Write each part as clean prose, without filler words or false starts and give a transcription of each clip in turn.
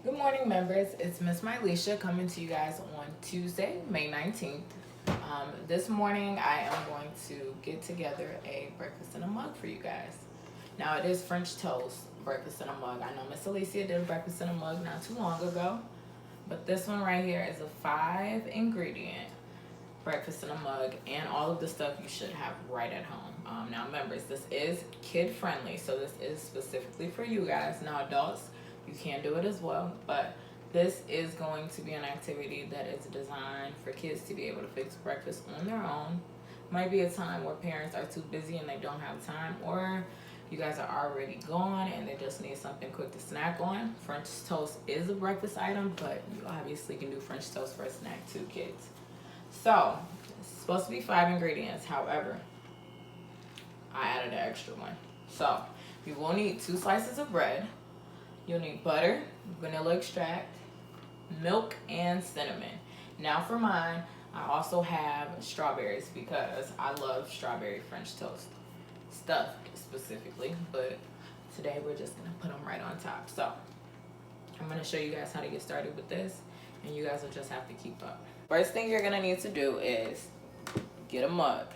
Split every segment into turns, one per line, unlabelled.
Good morning, members. It's Miss Mylisha coming to you guys on Tuesday, May 19th. This morning, I am going to get together a breakfast in a mug for you guys. Now, it is French toast breakfast in a mug. I know Miss Alicia did a breakfast in a mug not too long ago, but this one right here is a 5-ingredient breakfast in a mug, and all of the stuff you should have right at home. Now, members, this is kid friendly, so this is specifically for you guys. Now, adults, you can do it as well, but this is going to be an activity that is designed for kids to be able to fix breakfast on their own. Might be a time where parents are too busy and they don't have time, or you guys are already gone and they just need something quick to snack on. French toast is a breakfast item, but you obviously can do French toast for a snack too, kids. So, it's supposed to be 5 ingredients. However, I added an extra one. So, you will need 2 slices of bread. You'll need butter, vanilla extract, milk, and cinnamon. Now for mine, I also have strawberries because I love strawberry French toast. Stuffed specifically, but today we're just gonna put them right on top. So, I'm gonna show you guys how to get started with this, and you guys will just have to keep up. First thing you're gonna need to do is get a mug.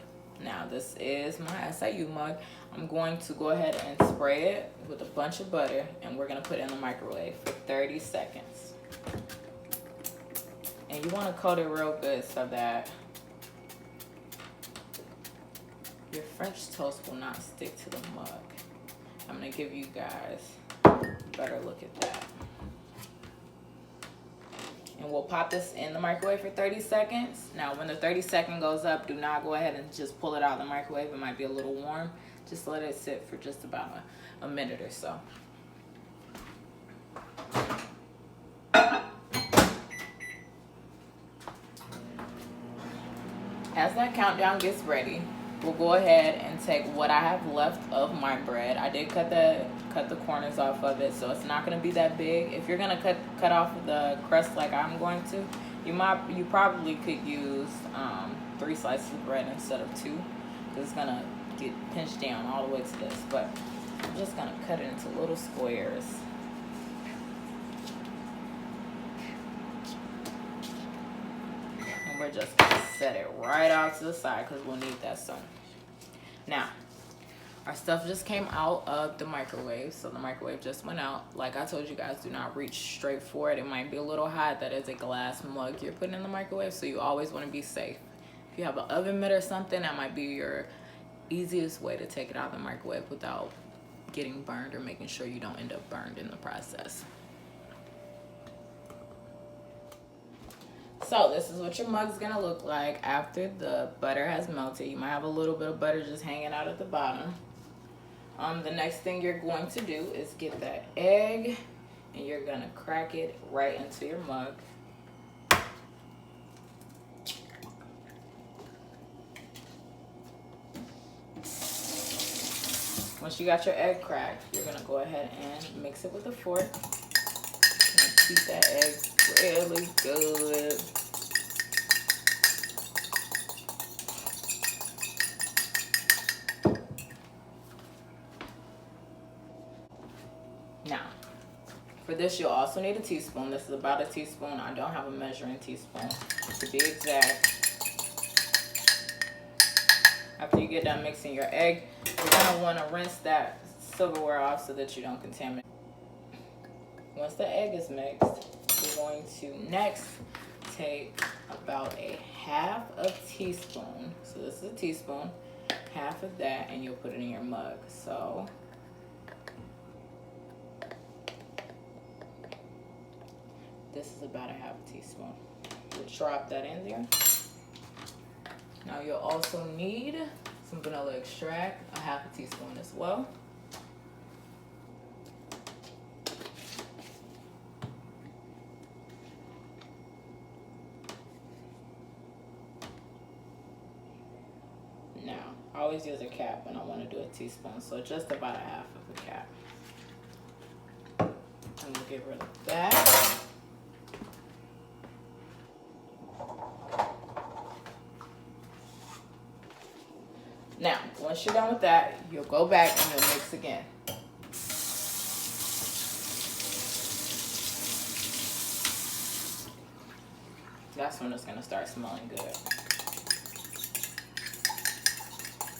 Now this is my SIU mug. I'm going to go ahead and spray it with a bunch of butter, and we're gonna put it in the microwave for 30 seconds. And you wanna coat it real good so that your French toast will not stick to the mug. I'm gonna give you guys a better look at that. And we'll pop this in the microwave for 30 seconds. Now, when the 30-second goes up, do not go ahead and just pull it out of the microwave. It might be a little warm. Just let it sit for just about a minute or so. As that countdown gets ready, we'll go ahead and take what I have left of my bread. I did cut the corners off of it, so it's not going to be that big. If you're going to cut off the crust like I'm going to, you probably could use 3 slices of bread instead of 2, because it's going to get pinched down all the way to this. But I'm just going to cut it into little squares. And we're just going to set it right off to the side because we'll need that soon. Now, our stuff just came out of the microwave, so the microwave just went out. Like I told you guys, do not reach straight for it. It might be a little hot. That is a glass mug you're putting in the microwave, so you always want to be safe. If you have an oven mitt or something, that might be your easiest way to take it out of the microwave without getting burned or making sure you don't end up burned in the process. So this is what your mug is gonna look like after the butter has melted. You might have a little bit of butter just hanging out at the bottom. The next thing you're going to do is get that egg, and you're gonna crack it right into your mug. Once you got your egg cracked, you're gonna go ahead and mix it with a fork. Beat that egg really good. Now, for this, you'll also need a teaspoon. This is about a teaspoon. I don't have a measuring teaspoon to be exact. After you get done mixing your egg, you're gonna wanna rinse that silverware off so that you don't contaminate. Once the egg is mixed, you're going to next take about a half a teaspoon. So this is a teaspoon, half of that, and you'll put it in your mug. So this is about a half a teaspoon. You'll drop that in there. Now you'll also need some vanilla extract, a half a teaspoon as well. Now, I always use a cap when I want to do a teaspoon, so just about a half of a cap. And we'll get rid of that. Now, once you're done with that, you'll go back and you'll mix again. That's when it's gonna start smelling good.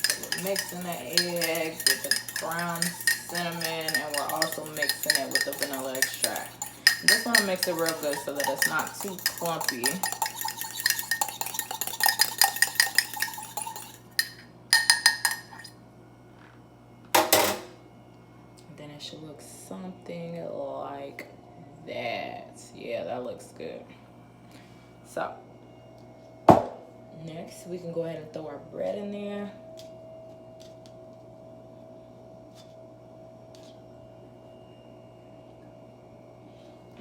So we're mixing the egg with the ground cinnamon, and we're also mixing it with the vanilla extract. You just want to mix it real good so that it's not too clumpy. And then it should look something like that. Yeah, that looks good. So next we can go ahead and throw our bread in there.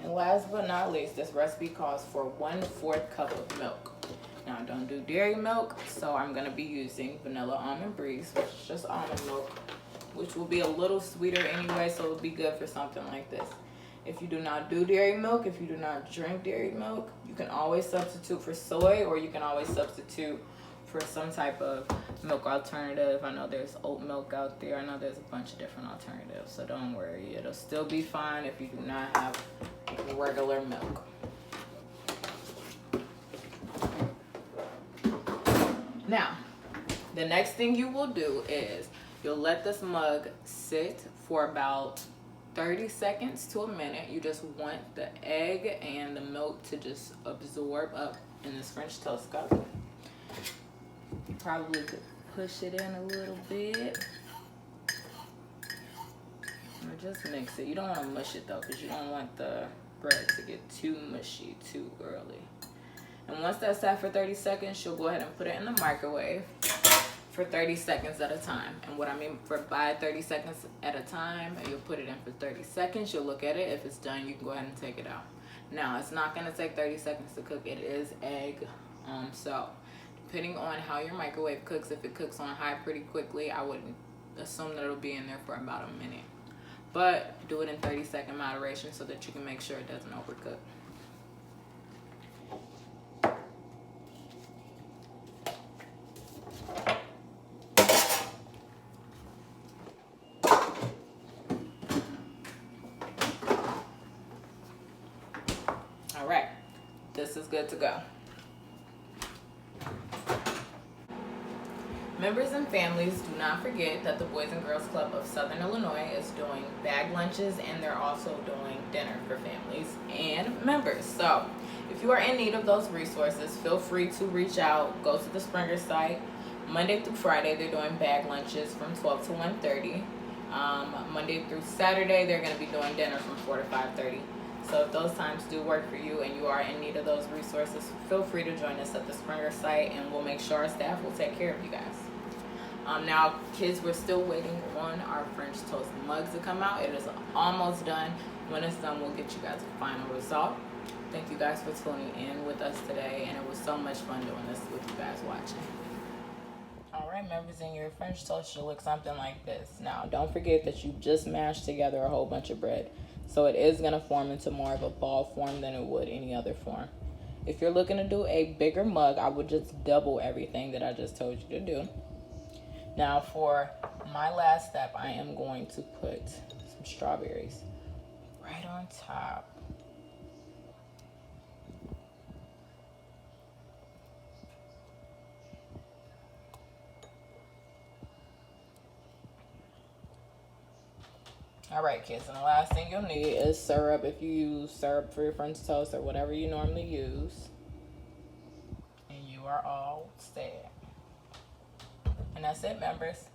And last but not least, this recipe calls for 1/4 cup of milk. Now I don't do dairy milk, so I'm gonna be using vanilla almond breeze, which is just almond milk, which will be a little sweeter anyway, so it'll be good for something like this. If you do not do dairy milk, if you do not drink dairy milk, you can always substitute for soy, or you can always substitute for some type of milk alternative. I know there's oat milk out there. I know there's a bunch of different alternatives, so don't worry. It'll still be fine if you do not have regular milk. Now, the next thing you will do is you'll let this mug sit for about 30 seconds to a minute. You just want the egg and the milk to just absorb up in this French toast cup. You probably could push it in a little bit. Or just mix it. You don't want to mush it though, because you don't want the bread to get too mushy too early. And once that's sat for 30 seconds, you'll go ahead and put it in the microwave for 30 seconds at a time. And what I mean by 30 seconds at a time, you'll put it in for 30 seconds. You'll look at it. If it's done, you can go ahead and take it out. Now, it's not going to take 30 seconds to cook. It is egg. So depending on how your microwave cooks, if it cooks on high pretty quickly, I wouldn't assume that it'll be in there for about a minute. But do it in 30-second moderation so that you can make sure it doesn't overcook. All right, this is good to go. Members and families, do not forget that the Boys and Girls Club of Southern Illinois is doing bag lunches, and they're also doing dinner for families and members. So if you are in need of those resources, feel free to reach out. Go to the Springer site. Monday through Friday, they're doing bag lunches from 12 to 1:30. Monday through Saturday, they're going to be doing dinner from 4 to 5:30. So if those times do work for you and you are in need of those resources, feel free to join us at the Springer site, and we'll make sure our staff will take care of you guys. Now, kids, we're still waiting on our French toast mugs to come out. It is almost done. When it's done, we'll get you guys a final result. Thank you guys for tuning in with us today, and it was so much fun doing this with you guys watching. All right, members, and your French toast should look something like this. Now, don't forget that you just mashed together a whole bunch of bread, so it is going to form into more of a ball form than it would any other form. If you're looking to do a bigger mug, I would just double everything that I just told you to do. Now, for my last step, I am going to put some strawberries right on top. All right, kids, and the last thing you'll need is syrup. If you use syrup for your French toast or whatever you normally use, and you are all set. And that's it, members.